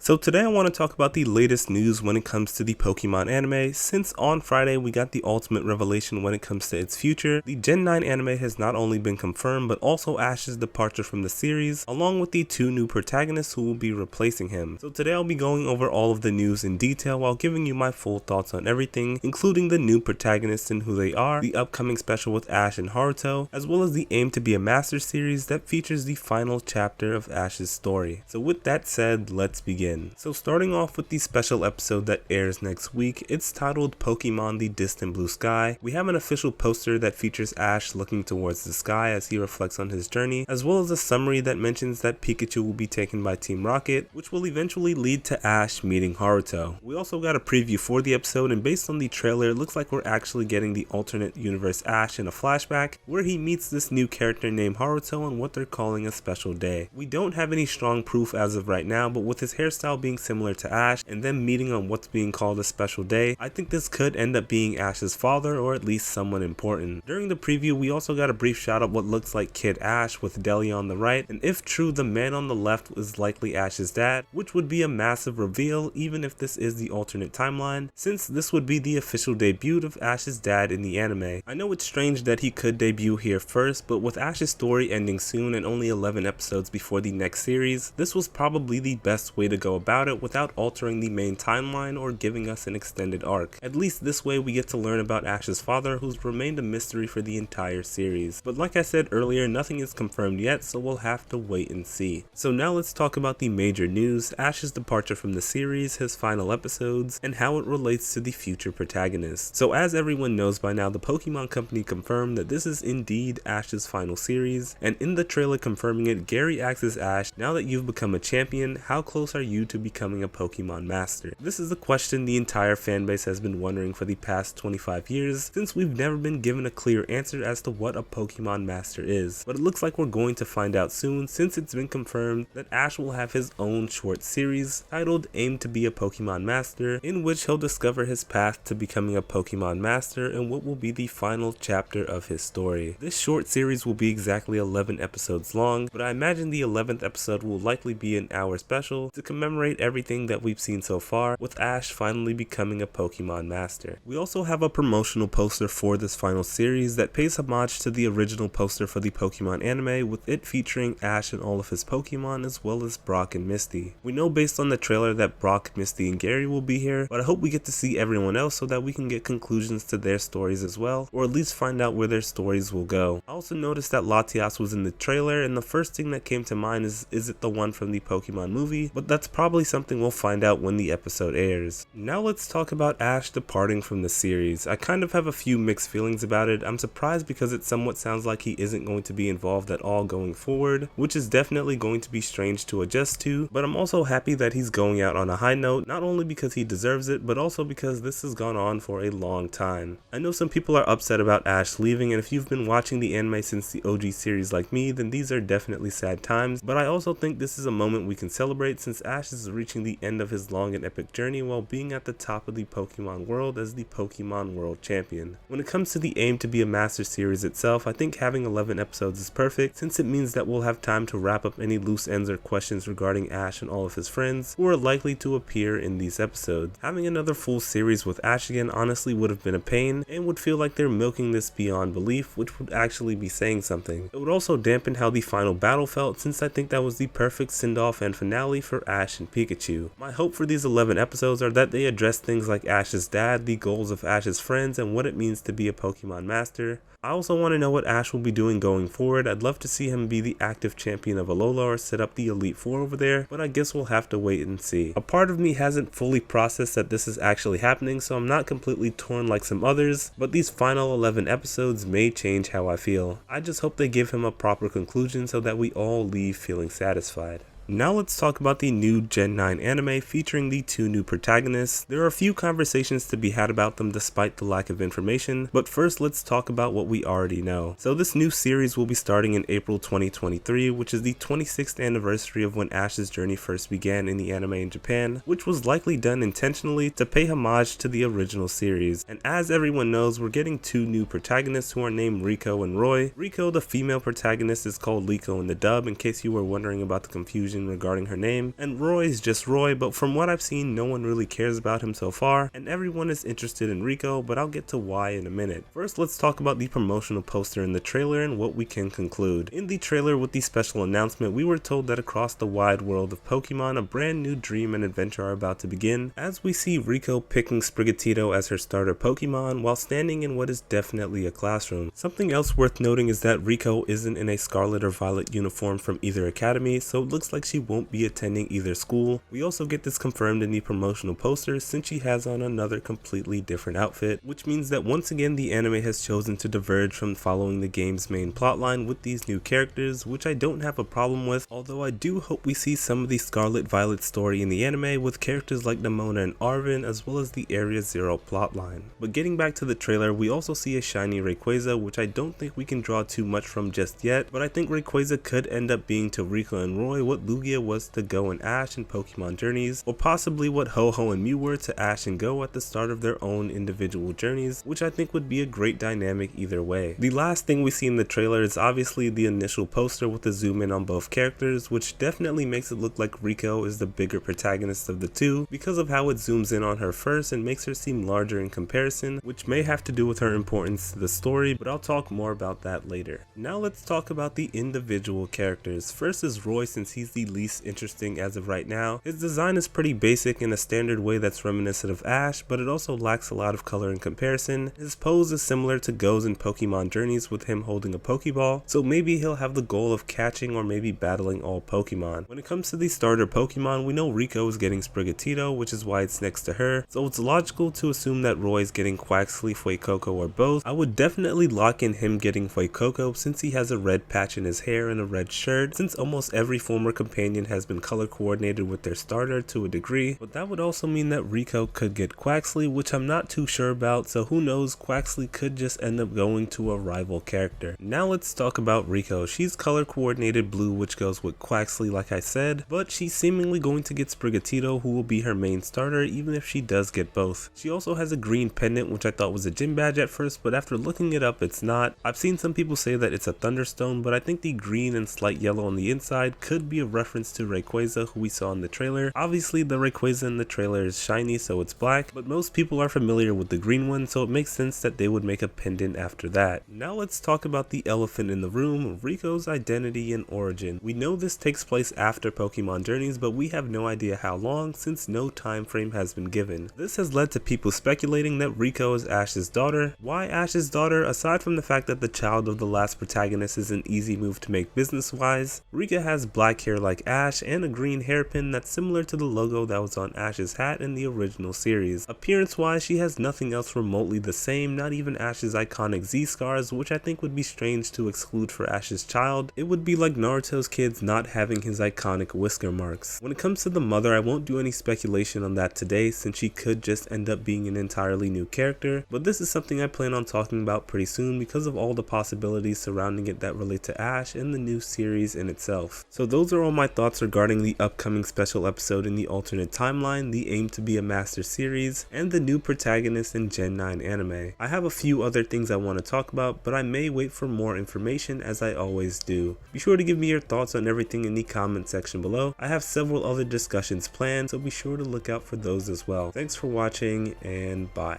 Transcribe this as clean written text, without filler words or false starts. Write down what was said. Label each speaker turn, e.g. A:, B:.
A: So today I want to talk about the latest news when it comes to the Pokemon anime. Since on Friday we got the ultimate revelation when it comes to its future, the Gen 9 anime has not only been confirmed but also Ash's departure from the series, along with the two new protagonists who will be replacing him. So today I'll be going over all of the news in detail while giving you my full thoughts on everything, including the new protagonists and who they are, the upcoming special with Ash and Haruto, as well as the Aim to be a Master series that features the final chapter of Ash's story. So with that said, let's begin. So starting off with the special episode that airs next week, it's titled Pokemon the Distant Blue Sky. We have an official poster that features Ash looking towards the sky as he reflects on his journey, as well as a summary that mentions that Pikachu will be taken by Team Rocket, which will eventually lead to Ash meeting Haruto. We also got a preview for the episode, and based on the trailer, it looks like we're actually getting the alternate universe Ash in a flashback, where he meets this new character named Haruto on what they're calling a special day. We don't have any strong proof as of right now, but with his hairstyle being similar to Ash and them meeting on what's being called a special day, I think this could end up being Ash's father or at least someone important. During the preview, we also got a brief shot of what looks like Kid Ash with Delia on the right, and if true, the man on the left is likely Ash's dad, which would be a massive reveal even if this is the alternate timeline, since this would be the official debut of Ash's dad in the anime. I know it's strange that he could debut here first, but with Ash's story ending soon and only 11 episodes before the next series, this was probably the best way to go about it without altering the main timeline or giving us an extended arc. At least this way we get to learn about Ash's father, who's remained a mystery for the entire series. But like I said earlier, nothing is confirmed yet, so we'll have to wait and see. So now let's talk about the major news, Ash's departure from the series, his final episodes, and how it relates to the future protagonists. So as everyone knows by now, the Pokemon Company confirmed that this is indeed Ash's final series, and in the trailer confirming it, Gary asks Ash, now that you've become a champion, how close are you to becoming a Pokemon Master? This is a question the entire fanbase has been wondering for the past 25 years, since we've never been given a clear answer as to what a Pokemon Master is. But it looks like we're going to find out soon, since it's been confirmed that Ash will have his own short series titled Aim to be a Pokemon Master, in which he'll discover his path to becoming a Pokemon Master and what will be the final chapter of his story. This short series will be exactly 11 episodes long, but I imagine the 11th episode will likely be an hour special to commemorate everything that we've seen so far, with Ash finally becoming a Pokemon Master. We also have a promotional poster for this final series that pays homage to the original poster for the Pokemon anime, with it featuring Ash and all of his Pokemon as well as Brock and Misty. We know based on the trailer that Brock, Misty, and Gary will be here, but I hope we get to see everyone else so that we can get conclusions to their stories as well, or at least find out where their stories will go. I also noticed that Latias was in the trailer, and the first thing that came to mind is it the one from the Pokemon movie? But that's probably something we'll find out when the episode airs. Now let's talk about Ash departing from the series. I kind of have a few mixed feelings about it. I'm surprised because it somewhat sounds like he isn't going to be involved at all going forward, which is definitely going to be strange to adjust to, but I'm also happy that he's going out on a high note, not only because he deserves it, but also because this has gone on for a long time. I know some people are upset about Ash leaving, and if you've been watching the anime since the OG series like me, then these are definitely sad times, but I also think this is a moment we can celebrate since Ash is reaching the end of his long and epic journey while being at the top of the Pokemon world as the Pokemon World Champion. When it comes to the Aim to be a Master series itself, I think having 11 episodes is perfect, since it means that we'll have time to wrap up any loose ends or questions regarding Ash and all of his friends who are likely to appear in these episodes. Having another full series with Ash again honestly would have been a pain, and would feel like they're milking this beyond belief, which would actually be saying something. It would also dampen how the final battle felt, since I think that was the perfect send-off and finale for Ash and Pikachu. My hope for these 11 episodes are that they address things like Ash's dad, the goals of Ash's friends, and what it means to be a Pokemon Master. I also want to know what Ash will be doing going forward. I'd love to see him be the active champion of Alola or set up the Elite Four over there, but I guess we'll have to wait and see. A part of me hasn't fully processed that this is actually happening, so I'm not completely torn like some others, but these final 11 episodes may change how I feel. I just hope they give him a proper conclusion so that we all leave feeling satisfied. Now let's talk about the new Gen 9 anime featuring the two new protagonists. There are a few conversations to be had about them despite the lack of information, but first let's talk about what we already know. So this new series will be starting in April 2023, which is the 26th anniversary of when Ash's journey first began in the anime in Japan, which was likely done intentionally to pay homage to the original series. And as everyone knows, we're getting two new protagonists who are named Riko and Roy. Riko, the female protagonist, is called Liko in the dub, in case you were wondering about the confusion confusion regarding her name, and Roy is just Roy, but from what I've seen, no one really cares about him so far, and everyone is interested in Riko, but I'll get to why in a minute. First, let's talk about the promotional poster in the trailer and what we can conclude. In the trailer with the special announcement, we were told that across the wide world of Pokemon, a brand new dream and adventure are about to begin, as we see Riko picking Sprigatito as her starter Pokemon while standing in what is definitely a classroom. Something else worth noting is that Riko isn't in a Scarlet or Violet uniform from either academy, so it looks like she won't be attending either school. We also get this confirmed in the promotional poster since she has on another completely different outfit, which means that once again the anime has chosen to diverge from following the game's main plotline with these new characters, which I don't have a problem with, although I do hope we see some of the Scarlet Violet story in the anime with characters like Nemona and Arven, as well as the Area Zero plotline. But getting back to the trailer, we also see a shiny Rayquaza, which I don't think we can draw too much from just yet, but I think Rayquaza could end up being to Riko and Roy what Lugia was to Go and Ash in Pokemon Journeys, or possibly what Ho-Oh and Mew were to Ash and Go at the start of their own individual journeys, which I think would be a great dynamic either way. The last thing we see in the trailer is obviously the initial poster with the zoom in on both characters, which definitely makes it look like Riko is the bigger protagonist of the two because of how it zooms in on her first and makes her seem larger in comparison, which may have to do with her importance to the story, but I'll talk more about that later. Now let's talk about the individual characters. First is Roy, since he's the least interesting as of right now. His design is pretty basic in a standard way that's reminiscent of Ash, but it also lacks a lot of color in comparison. His pose is similar to Go's in Pokemon Journeys with him holding a Pokeball, so maybe he'll have the goal of catching or maybe battling all Pokemon. When it comes to the starter Pokemon, we know Riko is getting Sprigatito, which is why it's next to her, so it's logical to assume that Roy is getting Quaxly, Fuecoco, or both. I would definitely lock in him getting Fuecoco since he has a red patch in his hair and a red shirt, since almost every former companion has been color coordinated with their starter to a degree, but that would also mean that Riko could get Quaxly, which I'm not too sure about, so who knows, Quaxly could just end up going to a rival character. Now let's talk about Riko. She's color coordinated blue, which goes with Quaxly like I said, but she's seemingly going to get Sprigatito, who will be her main starter even if she does get both. She also has a green pendant, which I thought was a gym badge at first, but after looking it up, it's not. I've seen some people say that it's a Thunderstone, but I think the green and slight yellow on the inside could be a reference to Rayquaza, who we saw in the trailer. Obviously the Rayquaza in the trailer is shiny, so it's black, but most people are familiar with the green one, so it makes sense that they would make a pendant after that. Now let's talk about the elephant in the room, Riko's identity and origin. We know this takes place after Pokemon Journeys, but we have no idea how long since no time frame has been given. This has led to people speculating that Riko is Ash's daughter. Why Ash's daughter? Aside from the fact that the child of the last protagonist is an easy move to make business wise, Riko has black hair like Ash and a green hairpin that's similar to the logo that was on Ash's hat in the original series. Appearance wise, she has nothing else remotely the same, not even Ash's iconic Z scars, which I think would be strange to exclude for Ash's child. It would be like Naruto's kids not having his iconic whisker marks. When it comes to the mother, I won't do any speculation on that today since she could just end up being an entirely new character, but this is something I plan on talking about pretty soon because of all the possibilities surrounding it that relate to Ash and the new series in itself. So those are all my thoughts regarding the upcoming special episode in the alternate timeline, the aim to be a master series, and the new protagonist in Gen 9 anime. I have a few other things I want to talk about, but I may wait for more information as I always do. Be sure to give me your thoughts on everything in the comment section below. I have several other discussions planned, so be sure to look out for those as well. Thanks for watching, and bye.